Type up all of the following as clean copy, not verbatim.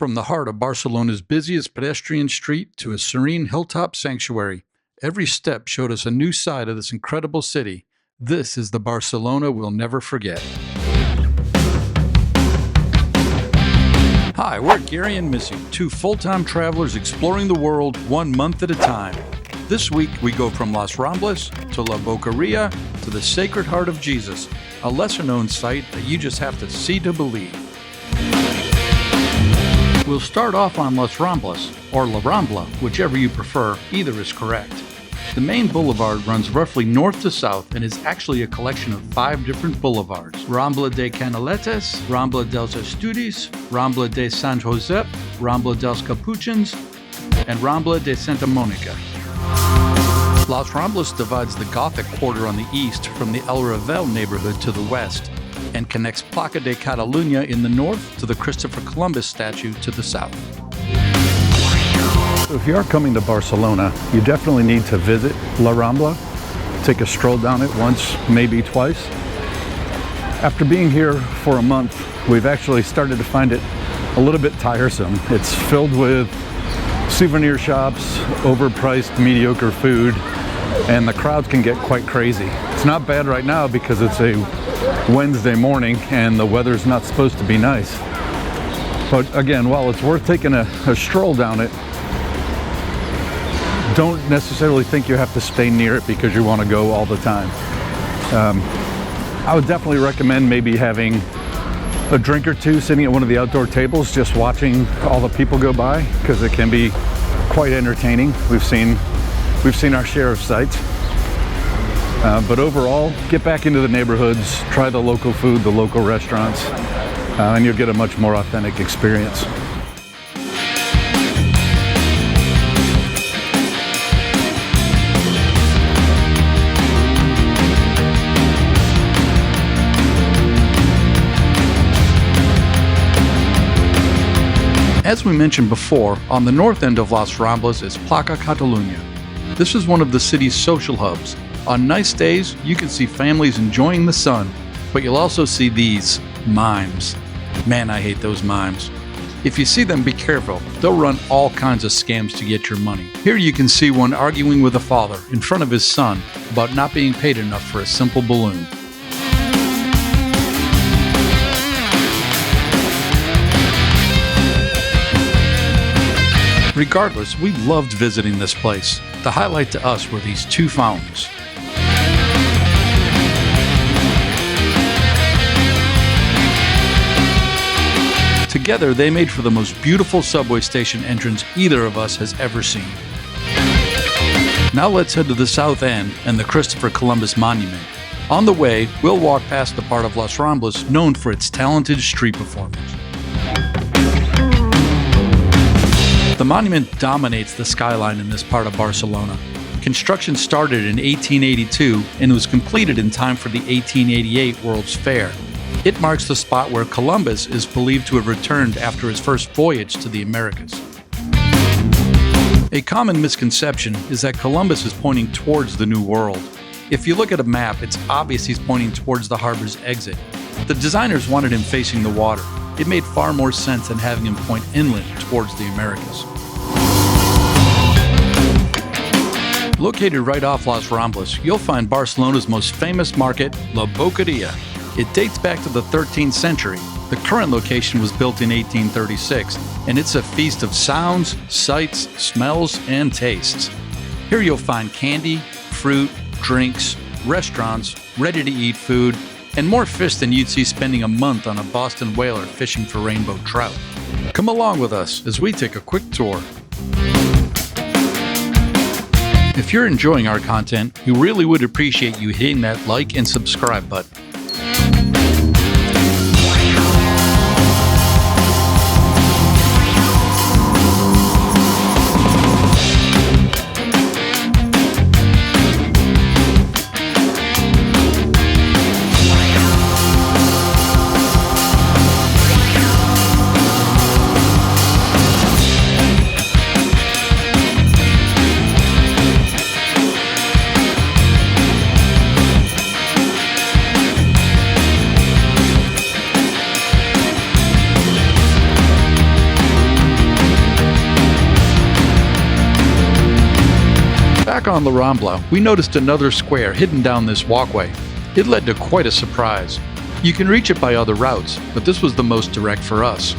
From the heart of Barcelona's busiest pedestrian street to a serene hilltop sanctuary, every step showed us a new side of this incredible city. This is the Barcelona we'll never forget. Hi, we're Gary and Missy, two full-time travelers exploring the world 1 month at a time. This week, we go from Las Ramblas to La Boqueria to the Sacred Heart of Jesus, a lesser-known site that you just have to see to believe. We'll start off on Las Ramblas, or La Rambla, whichever you prefer, either is correct. The main boulevard runs roughly north to south and is actually a collection of 5 different boulevards: Rambla de Canaletes, Rambla dels Estudis, Rambla de Sant Josep, Rambla dels Capuchins, and Rambla de Santa Monica. Las Ramblas divides the Gothic quarter on the east from the El Ravel neighborhood to the west, and connects Placa Catalunya in the north to the Christopher Columbus statue to the south. If you are coming to Barcelona, you definitely need to visit La Rambla. Take a stroll down it once, maybe twice. After being here for a month, we've actually started to find it a little bit tiresome. It's filled with souvenir shops, overpriced, mediocre food, and the crowds can get quite crazy. It's not bad right now because it's a Wednesday morning and the weather's not supposed to be nice. But again, while it's worth taking a stroll down it, don't necessarily think you have to stay near it because you want to go all the time. I would definitely recommend maybe having a drink or two sitting at one of the outdoor tables, just watching all the people go by, because it can be quite entertaining. We've seen our share of sights. But overall, get back into the neighborhoods, try the local food, the local restaurants, and you'll get a much more authentic experience. As we mentioned before, on the north end of Las Ramblas is Placa Catalunya. This is one of the city's social hubs. On nice days, you can see families enjoying the sun, but you'll also see these mimes. Man, I hate those mimes. If you see them, be careful. They'll run all kinds of scams to get your money. Here you can see one arguing with a father in front of his son about not being paid enough for a simple balloon. Regardless, we loved visiting this place. The highlight to us were these 2 fountains. Together, they made for the most beautiful subway station entrance either of us has ever seen. Now let's head to the south end and the Christopher Columbus Monument. On the way, we'll walk past the part of Las Ramblas known for its talented street performers. The monument dominates the skyline in this part of Barcelona. Construction started in 1882 and was completed in time for the 1888 World's Fair. It marks the spot where Columbus is believed to have returned after his first voyage to the Americas. A common misconception is that Columbus is pointing towards the New World. If you look at a map, it's obvious he's pointing towards the harbor's exit. The designers wanted him facing the water. It made far more sense than having him point inland towards the Americas. Located right off Las Ramblas, you'll find Barcelona's most famous market, La Boqueria. It dates back to the 13th century. The current location was built in 1836, and it's a feast of sounds, sights, smells, and tastes. Here you'll find candy, fruit, drinks, restaurants, ready-to-eat food, and more fish than you'd see spending a month on a Boston whaler fishing for rainbow trout. Come along with us as we take a quick tour. If you're enjoying our content, we really would appreciate you hitting that like and subscribe button. Back on La Rambla, we noticed another square hidden down this walkway. It led to quite a surprise. You can reach it by other routes, but this was the most direct for us.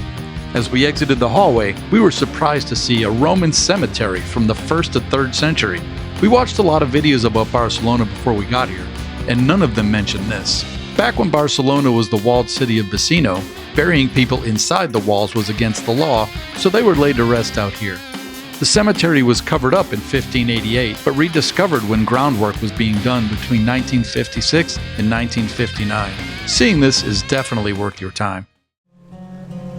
As we exited the hallway, we were surprised to see a Roman cemetery from the 1st to 3rd century. We watched a lot of videos about Barcelona before we got here, and none of them mentioned this. Back when Barcelona was the walled city of Vecino, burying people inside the walls was against the law, so they were laid to rest out here. The cemetery was covered up in 1588, but rediscovered when groundwork was being done between 1956 and 1959. Seeing this is definitely worth your time.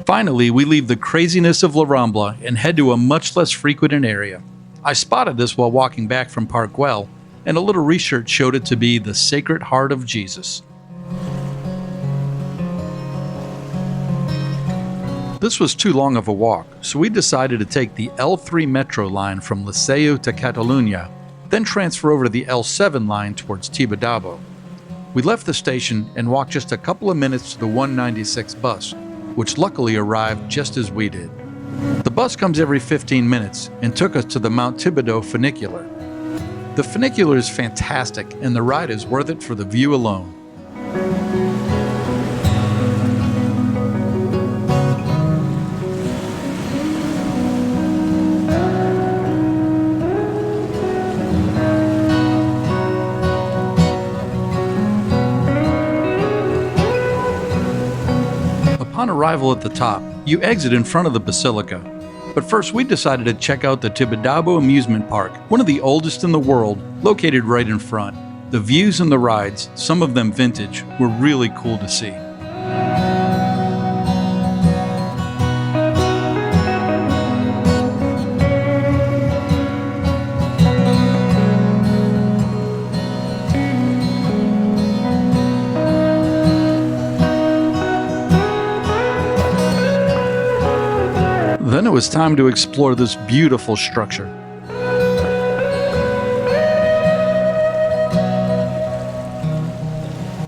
Finally, we leave the craziness of La Rambla and head to a much less frequented area. I spotted this while walking back from Park Güell, and a little research showed it to be the Sacred Heart of Jesus. This was too long of a walk, so we decided to take the L3 metro line from Liceu to Catalunya, then transfer over to the L7 line towards Tibidabo. We left the station and walked just a couple of minutes to the 196 bus, which luckily arrived just as we did. The bus comes every 15 minutes and took us to the Mount Thibodeau funicular. The funicular is fantastic and the ride is worth it for the view alone. Upon arrival at the top, you exit in front of the basilica. But first we decided to check out the Tibidabo Amusement Park, one of the oldest in the world, located right in front. The views and the rides, some of them vintage, were really cool to see. Then it was time to explore this beautiful structure.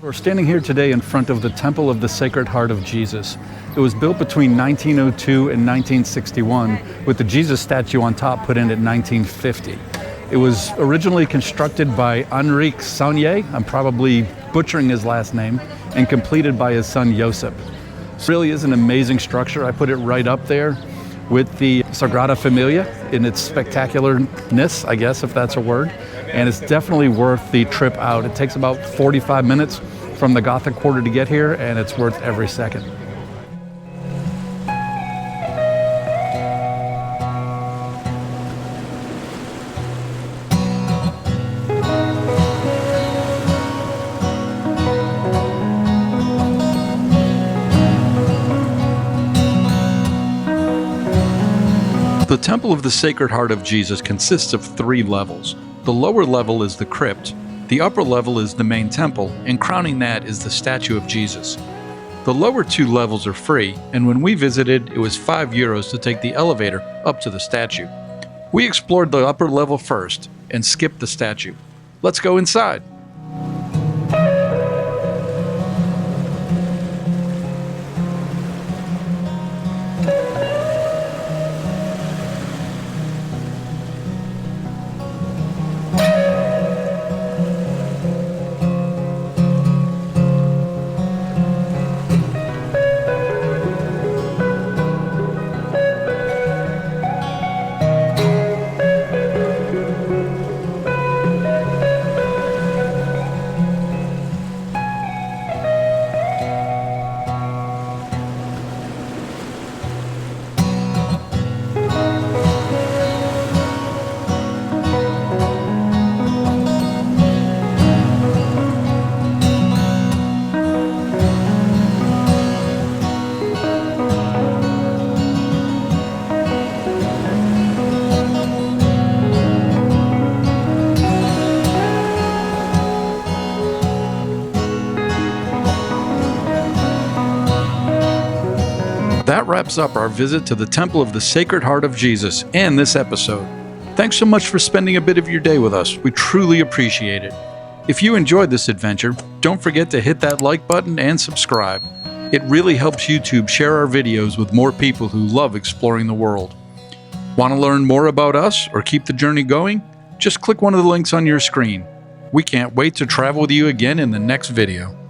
We're standing here today in front of the Temple of the Sacred Heart of Jesus. It was built between 1902 and 1961, with the Jesus statue on top put in at 1950. It was originally constructed by Henrique Saunier, I'm probably butchering his last name, and completed by his son Josip. It really is an amazing structure. I put it right up there with the Sagrada Familia in its spectacularness, I guess, if that's a word. And it's definitely worth the trip out. It takes about 45 minutes from the Gothic Quarter to get here, and it's worth every second. The Temple of the Sacred Heart of Jesus consists of 3 levels. The lower level is the crypt, the upper level is the main temple, and crowning that is the statue of Jesus. The lower 2 levels are free, and when we visited, it was €5 to take the elevator up to the statue. We explored the upper level first and skipped the statue. Let's go inside. That wraps up our visit to the Temple of the Sacred Heart of Jesus and this episode. Thanks so much for spending a bit of your day with us. We truly appreciate it. If you enjoyed this adventure, don't forget to hit that like button and subscribe. It really helps YouTube share our videos with more people who love exploring the world. Want to learn more about us or keep the journey going? just click one of the links on your screen. We can't wait to travel with you again in the next video.